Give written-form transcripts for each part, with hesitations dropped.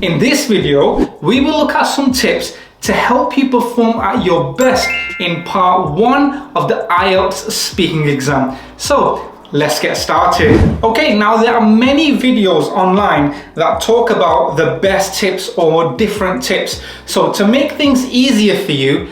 In this video, we will look at some tips to help you perform at your best in part 1 of the IELTS speaking exam. So let's get started. Okay, now there are many videos online that talk about the best tips or different tips. So to make things easier for you,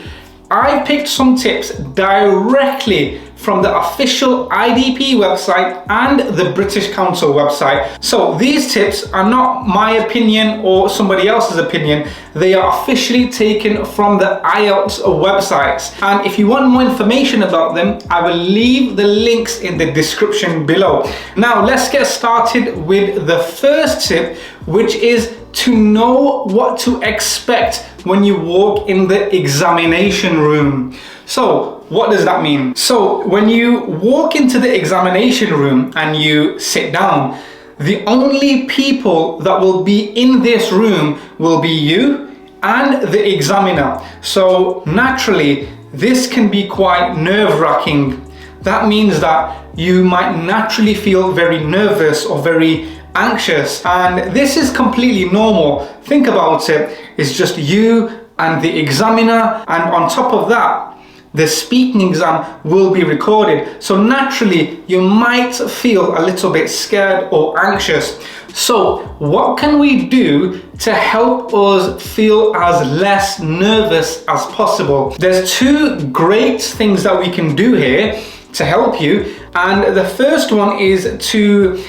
I picked some tips directly from the official IDP website and the British Council website. So these tips are not my opinion or somebody else's opinion. They are officially taken from the IELTS websites. And if you want more information about them, I will leave the links in the description below. Now let's get started with the first tip, which is to know what to expect when you walk in the examination room. So what does that mean? So when you walk into the examination room and you sit down, the only people that will be in this room will be you and the examiner. So naturally, this can be quite nerve-wracking. That means that you might naturally feel very nervous or very anxious, and this is completely normal. Think about it, it's just you and the examiner, and on top of that, the speaking exam will be recorded. So naturally, you might feel a little bit scared or anxious. So what can we do to help us feel as less nervous as possible? There's two great things that we can do here to help you. And the first one is to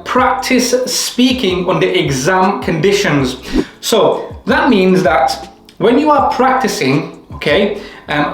practice speaking under exam conditions. So that means that when you are practicing, okay,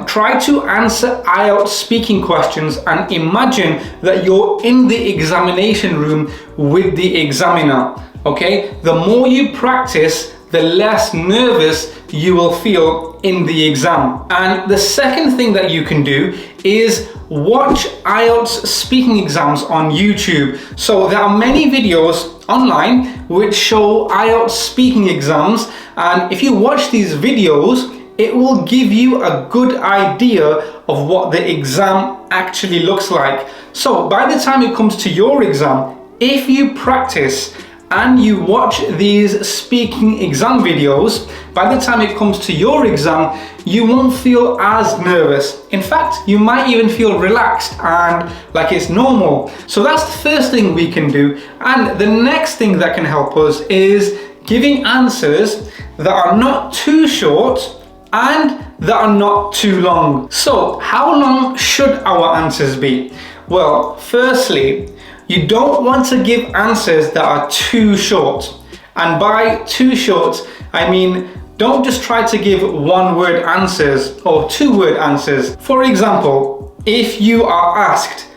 try to answer IELTS speaking questions and imagine that you're in the examination room with the examiner, okay? The more you practice, the less nervous you will feel in the exam. And the second thing that you can do is watch IELTS speaking exams on YouTube. So there are many videos online which show IELTS speaking exams, and if you watch these videos, it will give you a good idea of what the exam actually looks like. So by the time it comes to your exam, if you practice and you watch these speaking exam videos, by the time it comes to your exam, you won't feel as nervous. In fact, you might even feel relaxed and like it's normal. So that's the first thing we can do. And the next thing that can help us is giving answers that are not too short and that are not too long. So how long should our answers be? Well, firstly, you don't want to give answers that are too short. And by too short, I mean, don't just try to give one-word answers or two-word answers. For example, if you are asked,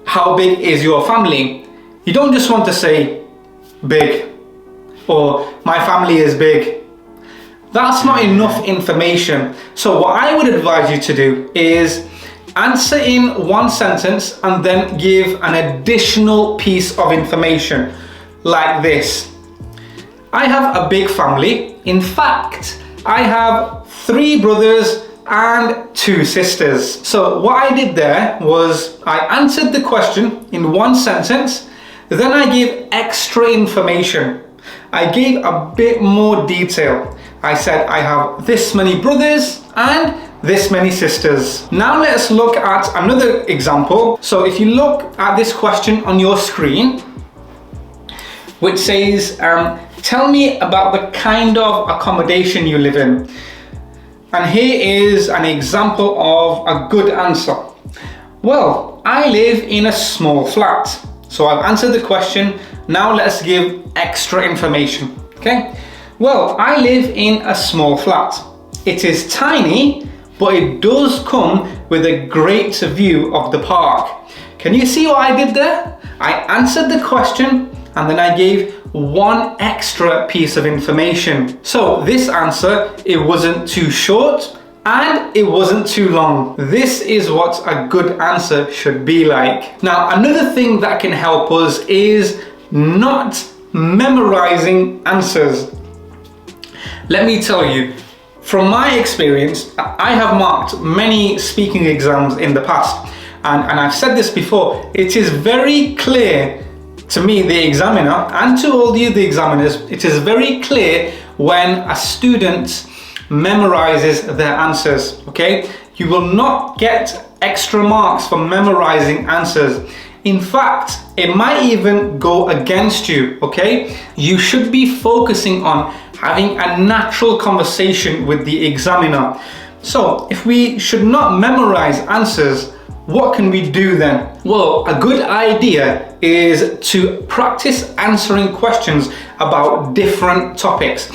how big is your family? You don't just want to say, big, or my family is big. That's not enough information. So what I would advise you to do is answer in one sentence and then give an additional piece of information like this. I have a big family. In fact, I have 3 brothers and 2 sisters. So what I did there was I answered the question in one sentence, then I gave extra information. I gave a bit more detail. I said I have this many brothers and this many sisters. Now let's look at another example. So if you look at this question on your screen, which says, tell me about the kind of accommodation you live in. And here is an example of a good answer. Well, I live in a small flat. So I've answered the question. Now let's give extra information, okay? Well, I live in a small flat. It is tiny, but it does come with a great view of the park. Can you see what I did there? I answered the question and then I gave one extra piece of information. So this answer, it wasn't too short and it wasn't too long. This is what a good answer should be like. Now, another thing that can help us is not memorizing answers. Let me tell you, from my experience, I have marked many speaking exams in the past, and I've said this before, it is very clear to me, the examiner, and to all you, the examiners, it is very clear when a student memorizes their answers, okay? You will not get extra marks for memorizing answers. In fact, it might even go against you, okay? You should be focusing on having a natural conversation with the examiner. So, if we should not memorize answers, what can we do then? Well, a good idea is to practice answering questions about different topics.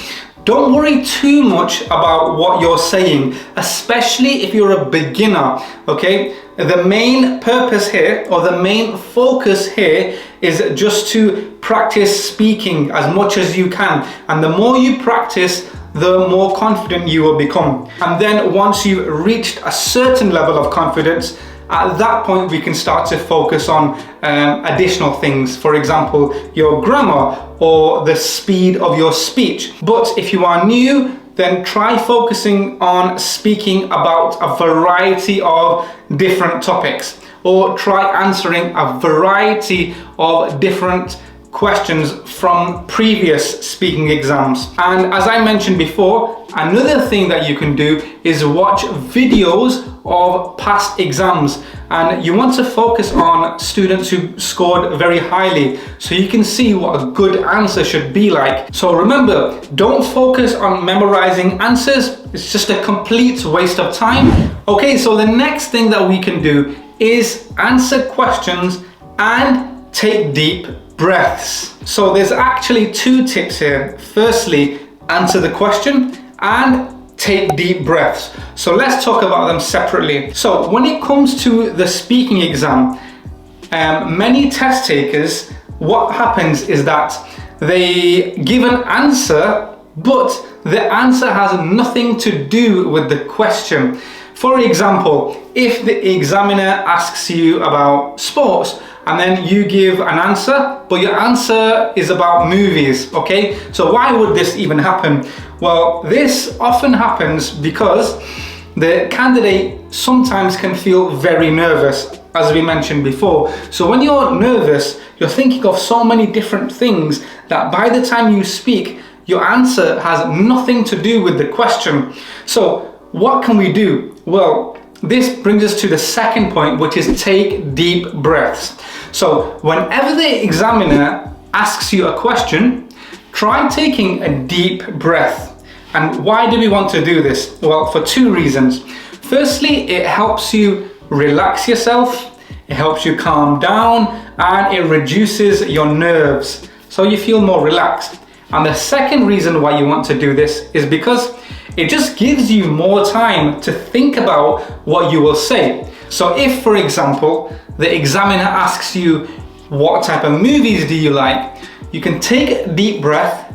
Don't worry too much about what you're saying, especially if you're a beginner, okay? The main purpose here, or the main focus here, is just to practice speaking as much as you can. And the more you practice, the more confident you will become. And then once you've reached a certain level of confidence, at that point we can start to focus on additional things. For example, your grammar or the speed of your speech. But if you are new, then try focusing on speaking about a variety of different topics, or try answering a variety of different questions from previous speaking exams. And as I mentioned before, another thing that you can do is watch videos of past exams, and you want to focus on students who scored very highly so you can see what a good answer should be like. So remember, don't focus on memorizing answers, it's just a complete waste of time. Okay, so the next thing that we can do is answer questions and take deep breaths. So there's actually two tips here. Firstly, answer the question and take deep breaths. So let's talk about them separately. So when it comes to the speaking exam, many test takers, what happens is that they give an answer, but the answer has nothing to do with the question. For example, if the examiner asks you about sports, and then you give an answer, but your answer is about movies, okay? So why would this even happen? Well, this often happens because the candidate sometimes can feel very nervous, as we mentioned before. So when you're nervous, you're thinking of so many different things that by the time you speak, your answer has nothing to do with the question. So what can we do? Well, this brings us to the second point, which is take deep breaths. So whenever the examiner asks you a question, try taking a deep breath. And why do we want to do this? Well, for two reasons. Firstly, it helps you relax yourself, it helps you calm down, and it reduces your nerves, so you feel more relaxed. And the second reason why you want to do this is because it just gives you more time to think about what you will say. So if, for example, the examiner asks you, what type of movies do you like? You can take a deep breath,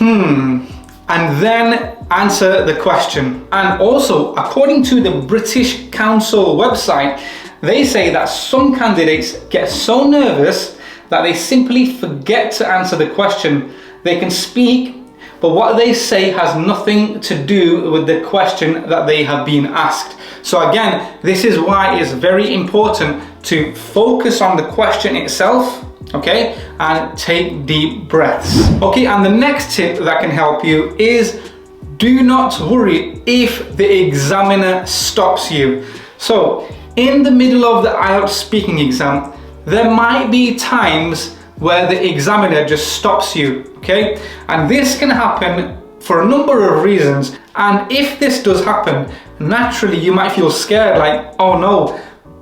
and then answer the question. And also, according to the British Council website, they say that some candidates get so nervous that they simply forget to answer the question. They can speak, but what they say has nothing to do with the question that they have been asked. So again, this is why it's very important to focus on the question itself, okay, and take deep breaths. Okay, and the next tip that can help you is do not worry if the examiner stops you. So in the middle of the IELTS speaking exam, there might be times where the examiner just stops you, okay? And this can happen for a number of reasons. And if this does happen, naturally you might feel scared, like, oh no,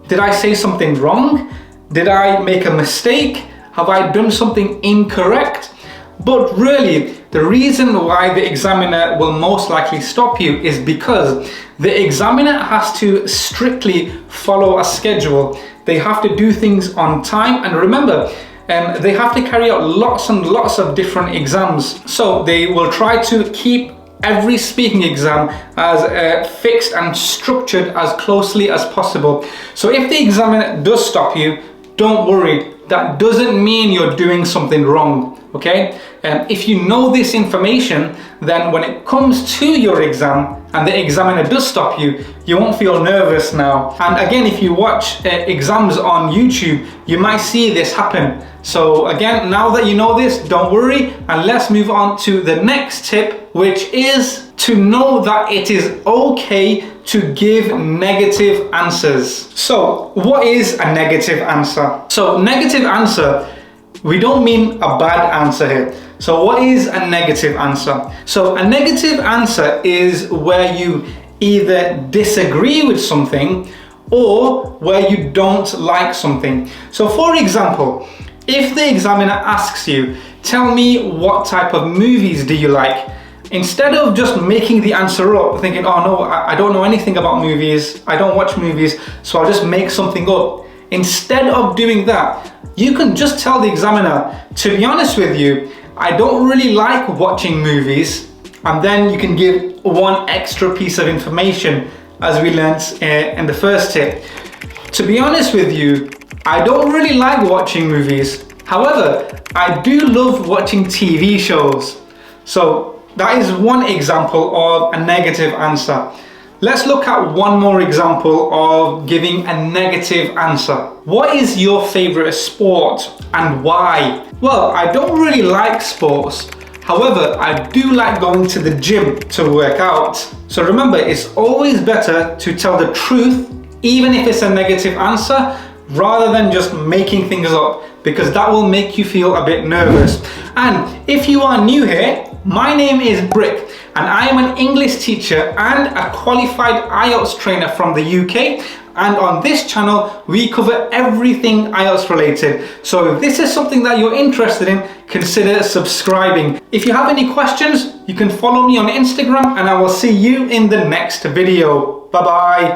did I say something wrong? Did I make a mistake? Have I done something incorrect? But really, the reason why the examiner will most likely stop you is because the examiner has to strictly follow a schedule. They have to do things on time, and remember, they have to carry out lots and lots of different exams. So they will try to keep every speaking exam as fixed and structured as closely as possible. So if the examiner does stop you, don't worry. That doesn't mean you're doing something wrong. okay? If you know this information, then when it comes to your exam and the examiner does stop you, you won't feel nervous now. And again, if you watch exams on YouTube, you might see this happen. So again, now that you know this, don't worry, and let's move on to the next tip, which is to know that it is okay to give negative answers. So what is a negative answer? So negative answer, we don't mean a bad answer here. So what is a negative answer? So a negative answer is where you either disagree with something or where you don't like something. So for example, if the examiner asks you, tell me what type of movies do you like? Instead of just making the answer up, thinking, oh no, I don't know anything about movies, I don't watch movies, so I'll just make something up. Instead of doing that, you can just tell the examiner, to be honest with you, I don't really like watching movies, and then you can give one extra piece of information, as we learnt in the first tip. To be honest with you, I don't really like watching movies. However, I do love watching TV shows. So that is one example of a negative answer. Let's look at one more example of giving a negative answer. What is your favorite sport and why? Well, I don't really like sports. However, I do like going to the gym to work out. So remember, it's always better to tell the truth, even if it's a negative answer, rather than just making things up, because that will make you feel a bit nervous. And if you are new here, my name is Brick, and I am an English teacher and a qualified IELTS trainer from the UK. And on this channel, we cover everything IELTS related. So if this is something that you're interested in, consider subscribing. If you have any questions, you can follow me on Instagram, and I will see you in the next video. Bye bye.